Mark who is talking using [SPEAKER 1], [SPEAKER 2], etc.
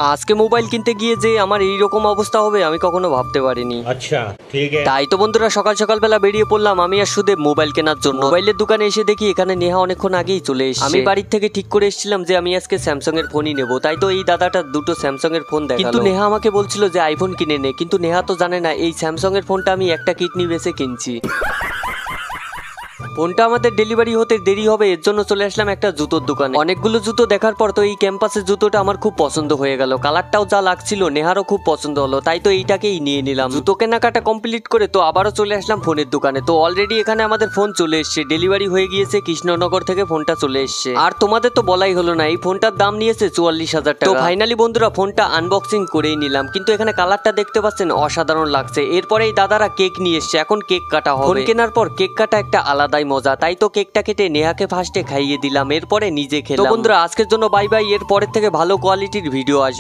[SPEAKER 1] আজকে মোবাইল কিনতে গিয়ে যে আমার এইরকম অবস্থা হবে আমি কখনো ভাবতে পারিনি।
[SPEAKER 2] আচ্ছা ঠিক আছে।
[SPEAKER 1] তাই তো বন্ধুরা সকাল সকালবেলা বেরিয়ে পড়লাম আমি আর সুদেব মোবাইল কেনার জন্য। মোবাইলের দোকানে এসে দেখি এখানে নেহা অনেকক্ষণ আগেই চলে এসেছে। আমি বাড়ির থেকে ঠিক করে এসেছিলাম যে আমি আজকে স্যামসাং এর ফোনই নেবো, তাই তো এই দাদাটা দুটো স্যামসাং এর ফোন দেখালো। কিন্তু নেহা আমাকে বলছিল যে আইফোন কিনে নে, কিন্তু নেহা তো জানে না এই স্যামসাং এর ফোনটা আমি একটা কিডনি বেচে কিনছি। ফোনটা আমাদের ডেলিভারি হতে দেরি হবে, এর জন্য চলে আসলাম একটা জুতোর দোকানে। অনেকগুলো জুতো দেখার পর তো এই ক্যাম্পাসের জুতোটা আমার খুব পছন্দ হয়ে গেল, কালারটাও যা লাগছিল নেহারও খুব পছন্দ হলো, তাই তো এইটাকেই নিয়ে নিলাম। জুতো কেনাকাটা কমপ্লিট করে তো আবারও চলে আসলাম ফোনের দোকানে। তো অলরেডি এখানে আমাদের ফোন চলে এসছে, ডেলিভারি হয়ে গিয়েছে, কৃষ্ণনগর থেকে ফোনটা চলে এসছে। আর তোমাদের তো বলাই হলো না, এই ফোনটার দাম নিয়েছে 44,000 টাকা। তো ফাইনালি বন্ধুরা ফোনটা আনবক্সিং করেই নিলাম, কিন্তু এখানে কালারটা দেখতে পাচ্ছেন অসাধারণ লাগছে। এরপরে এই দাদারা কেক নিয়ে এসছে, এখন কেক কাটা হবে। ফোন কেনার পর কেক কাটা একটা আলাদাই মজা, তাই তো কেকটা কেটে নেহাকে ফার্স্টে খাইয়ে দিলাম, এরপরে নিজে খেলাম। তো বন্ধুরা আজকের জন্য বাই বাই, এর পরের থেকে ভালো কোয়ালিটির ভিডিও আসবে।